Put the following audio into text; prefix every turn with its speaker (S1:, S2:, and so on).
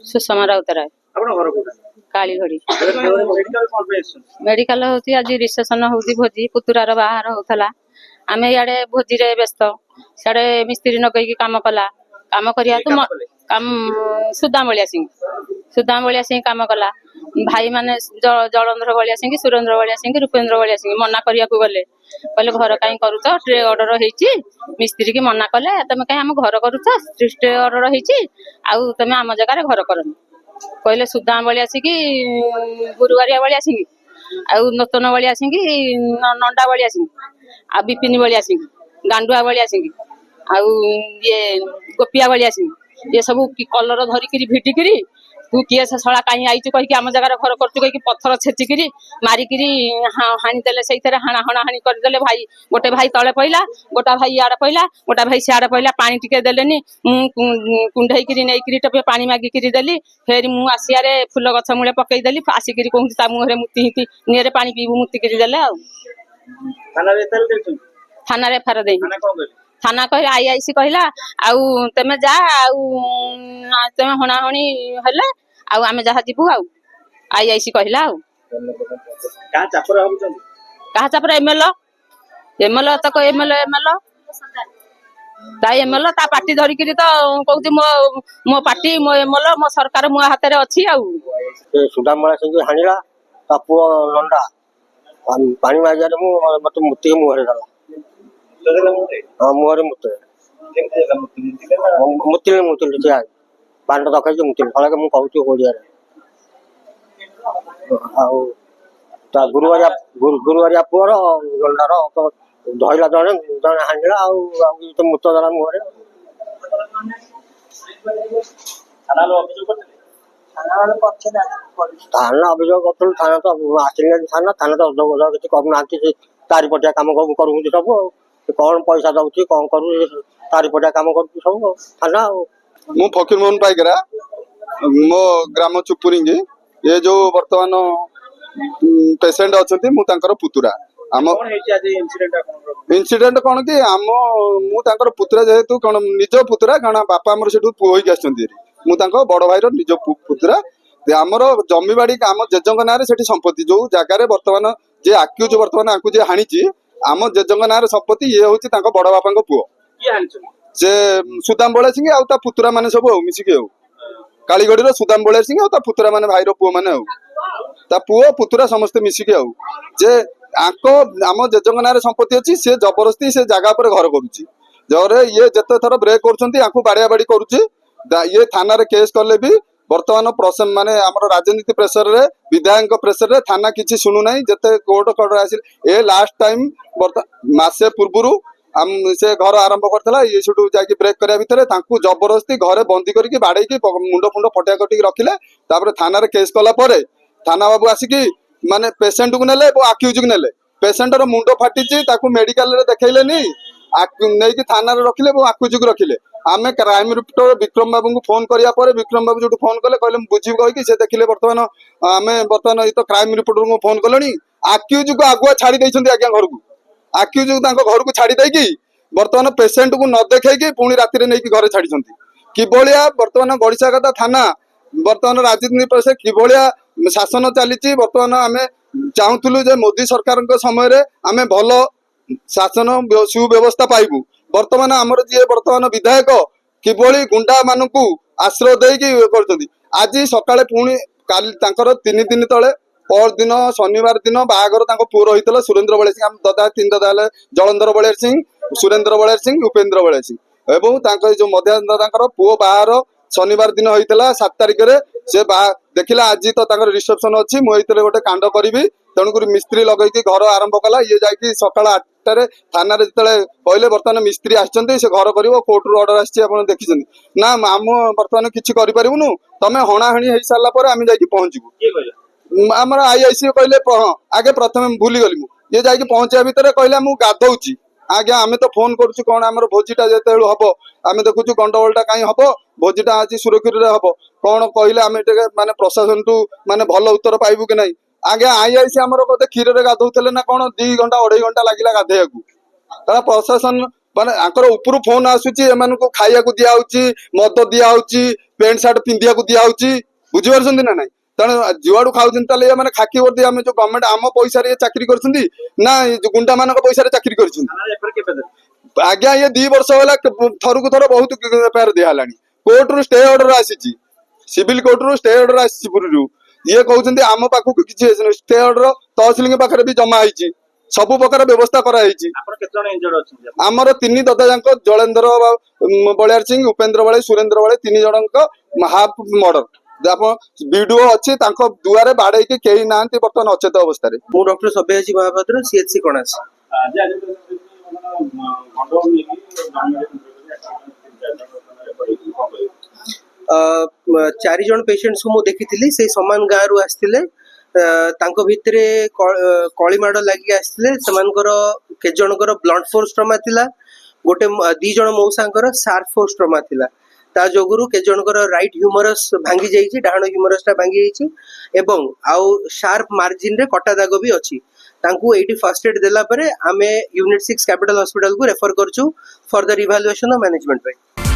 S1: Sushma Routray कालीघड़ी medical होती आज reception होती भोजी पुतुरार बाहर होता आम इे भोजी व्यस्त सियाड़े मिस्त्री नगैकी काम कला काम करिया तो काम सुदाम बलिया सिंह काम कला भाई माने जलंधर बलिया सिंह सुरेंद्र बलिया सिंह रूपेन्द्र बलिया सिंह मना करिया गले कहले घर कहीं करुच ट्रे ऑर्डर होती मिस्त्री की मना कले तुम कहीं आम घर करुच ट्रे ऑर्डर होती आउ तुम आम जगह घर करनी कहले सुदाम बलिया सिंह गुरुवारिया बलिया सिंह आउ नूतन बलिया सिंह नंडा बलिया सिंह आ विपिन बलिया सिंह गांडुआ बलिया सिंह आउ ये गोपिया बलिया सिंह ये सब कलर धरिकी भिटिकी तू किए से शला कहीं आईचु कहीकि आम जगह घर करचु कहीकि पत्थर छेचिकी मारिकी हाणीदे से हाणा हाणी करदे भाई गोटे भाई तले पइला गोटा भाई इे पइला गोटा भाई सियाड़े पइला पानी टिके देलेनी कुंढईकी नहीं टपे पानी मागिकी देली फेर मु आसियारे फुल गछ मूले पकईदेली आसिकी कहूँ ता मुहरे मुति हिति निरे पानी पीबू मुतिकी देले थाना एफआईआर दे थाना कह आईआईसी कहला आउ तेमे जा आउ तेमे हणाहणी हेले आउ आमे जहा जीवु आउ आईआईसी कहला आउ कहा चापर एमएलए तक एमएलए ता एमएलए ता पार्टी धरिकी तो कहूँ मो पार्टी मो एमएलए मो सरकार मो हाथ में अच्छी आउ
S2: सुदाम सिंह हाणिला ता पुओ लंडा पानी मारिया मत मुति मुहरे देला मुहरे मुते मुतिल पांड दखाई मुतिल फल मुझे कहूँ ओडिया गुरुवारिया पुअर लंडार धरला जड़े जड़े हाणिला मुत देला मुहरे थाना अभियोग कर थाना तो आसिले थाना थाना तो अभियोग किसी करना चारिपटिया कम करूँ सब कौन पैसा दौर कौन करू चारिपटिया कम कर सब थाना
S3: मु फकीर मोहन पाइकरा मो ग्राम चुपुरिंगी ये जो वर्तमान पेसेंट अच्छा मुझे पुतुरा आम इनसीडेंट कौन कि आम मुझे पुतुरा जेहेतु कौन निज पुतुरा कारण बापा आम से पुक मुझे बड़ भाईर निज पुतुरा आमर जमी बाड़ी आम जेजों ना संपत्ति जो जगार बर्तमान जे आक्यूज बर्तमान आपको जे हाणी आम जेजों ना संपत्ति ये हूँ बड़ बापा पुओ से सुदाम बलिया सिंह आ पुतुरा मैंने सब मिसिकी कालीगढ़ सुदाम बलिया सिंह आ पुतुरा मैंने भाईर पुओ मैंने पुओ पुतुरा समस्ते मिसिकी जे आम जेजों ना संपत्ति अच्छी से जबरदस्ती से जगह पर घर करुच्ची जरे ये जिते थर ब्रेक कर बाड़िया बाड़ी करुच्ची ये थाना रे केस कले भी वर्तमान प्रसन्न माने आमर राजनीति प्रेसर रे विधायक प्रेसर रे थाना किसी शुणु ना जिते कोर्ट कटर आसिल ए लास्ट टाइम मासे पूर्व आम से घर आरंभ करता ये सब जाकि ब्रेक करा भितर जबरदस्ती घरे बंदी करके बाड़े मुंड फुंड फटिया कटिक रखिले थाना रे केस कला थाना बाबू आसिकी माने पेसेंट को नेले आक्यूज को नेले पेसेंटर मुंड फाटी मेडिकल रे देखैलेनी नहीं थाना रखिले आक्यूज को रखिले आम क्राइम रिपोर्टर विक्रम बाबू को फोन करिया पर विक्रम बाबू जो फोन कले कहले बुझी कहीकि से देखिले बर्तमान आम बर्तमान ये तो क्राइम रिपोर्टर को फोन कले आक्यूज को आगुआ छाड़ी आज्ञा घर को आक्यूज घर को छाड़ी देकी बर्तमान पेसेंट को न देखी पुणी राति नहीं घरे छाड़ी किभलिया बर्तमान गड़िशा कथा थाना बर्तमान राजनीति पर किभलिया शासन चली बर्तमान आम चाहूलु जे मोदी सरकार समय आम भल शासन सुव्यवस्था पाइबू बर्तमान आमर जी बर्तमान विधायक किभली गुंडा मानक आश्रय देकी आज सकाଳେ पुणी काली 3 दिन तले पर दिन शनिवार दिन बाहागर पुओ रही सुरेंद्र बलिया सिंह ददा 3 ददा जलंधर बलिया सिंह सुरेंद्र बलिया सिंह उपेन्द्र बलिया सिंह एवं जो मध्याह पुओ बाहर शनिवार दिन होता 7 तारिख में से देखला आज तो रिसेप्शन अच्छी मुझे गोटे कांड करी तेणुक मिस्त्री लगे घर आरंभ कला ये जाकि सका 8टार थाना जो कहले बर्तमान मिस्त्री आसते से घर कर कोर्टर ऑर्डर आसी देखी ना आम बर्तमान किसी करूँ तुम हणाहणी हो सारापर आम जा पहुँचू आम आईआईसी कहले आगे प्रथम भूली गली ये जा पहुँचा भितर कहले मुझे गाधौची आज्ञा आम तो फोन करुँ कौन आम भोजीटा जो हम आम देखु गंडगोलटा कहीं हम भोजीटा आज सुरक्षित हम कौन कहले आम माने प्रशासन टू माने भल उत्तर पाइबू कि नहीं आज्ञा आईआईसी आमर बोधे क्षीर में गाधौले ना कौन 2 घंटा 2.5 घंटा लगे गाधेया प्रशासन माने आंकर उपरू फोन आसूची एमानकु खाइया को दिया होची मद दिया होची ପ୍ୟାଣ୍ଟ ସାର୍ଟ ପିନ୍ଧିବାକୁ ଦିଆହଉଛି ବୁଝିପାରୁଛନ୍ତି ନା ନାଇଁ ତେଣୁ ଯୁଆଡୁ ଖାଉଛନ୍ତି ତାହେଲେ ମାନେ ଖାକି ବର୍ଦି ଆମେ ଯୋଉ ଗଭର୍ଣ୍ଣମେଣ୍ଟ ଆମ ପଇସାରେ ଚାକିରି କରୁଛନ୍ତି ନା ଏ ଯୋଉ ଗୁଣ୍ଡା ମାନଙ୍କ ପଇସାରେ ଚାକିରି କରୁଛନ୍ତି ଆଜ୍ଞା ଇଏ 2 ବର୍ଷ ହେଲା ଥରକୁ ଥର ବହୁତ ଏଫଆଇଆର ଦିଆହେଲାଣି କୋର୍ଟରୁ ଷ୍ଟେ ଅର୍ଡର ଆସିଛି ସିଭିଲ କୋର୍ଟରୁ ଷ୍ଟେ ଅର୍ଡର ଆସିଛି ପୁରୀରୁ ଇଏ କହୁଛନ୍ତି ଆମ ପାଖକୁ କିଛି ଷ୍ଟେ ଅର୍ଡର ତହସିଲଙ୍କ ପାଖରେ ବି ଜମା ହେଇଛି ସବୁ ପ୍ରକାର ବ୍ୟବସ୍ଥା କରାଯାଇଛି ଆମର 3 ଦଦାଯାଙ୍କ ଜଳେନ୍ଦ୍ର ବଳିଆର ସିଂ ଉପେନ୍ଦ୍ର ବଳେ ସୁରେନ୍ଦ୍ର ବଳେ 3 ଜଣଙ୍କ ହାଫ ମର୍ଡର ଆପଣ ଭିଡିଓ ଅଛି ତାଙ୍କ ଦୁଆରେ ବାଡେଇକି କେହି ନାହାନ୍ତି ବର୍ତ୍ତମାନ ଅଚେତ ଅବସ୍ଥାରେ
S4: ମୁଁ ଡକ୍ଟର ସବ୍ୟସାଚୀ ମହାପାତ୍ର CHC କଣାସ। ଚାରି ଜଣ पेशेंट्स को देखी से समान गाँव रु आसते तांको भितरे कली माड़ लगी आसते के जनकर ब्लड फोर्स ट्रमा थिला गोटे 2 जण मौसांकर शार्प फोर्स ट्रमा थिला ता जोगुरु के जनकर राइट ह्यूमरस भांगी जाइछि डाहाण ह्यूमरस ता भांगी जाइछि एवं आउ शार्प मार्जिन रे कटा दाग भी अछि तांकू एटी फर्स्ट एड देला परे आमे यूनिट 6 कैपिटल हॉस्पिटल को रेफर करछु फॉर द इवैल्यूएशन और मैनेजमेंट पे।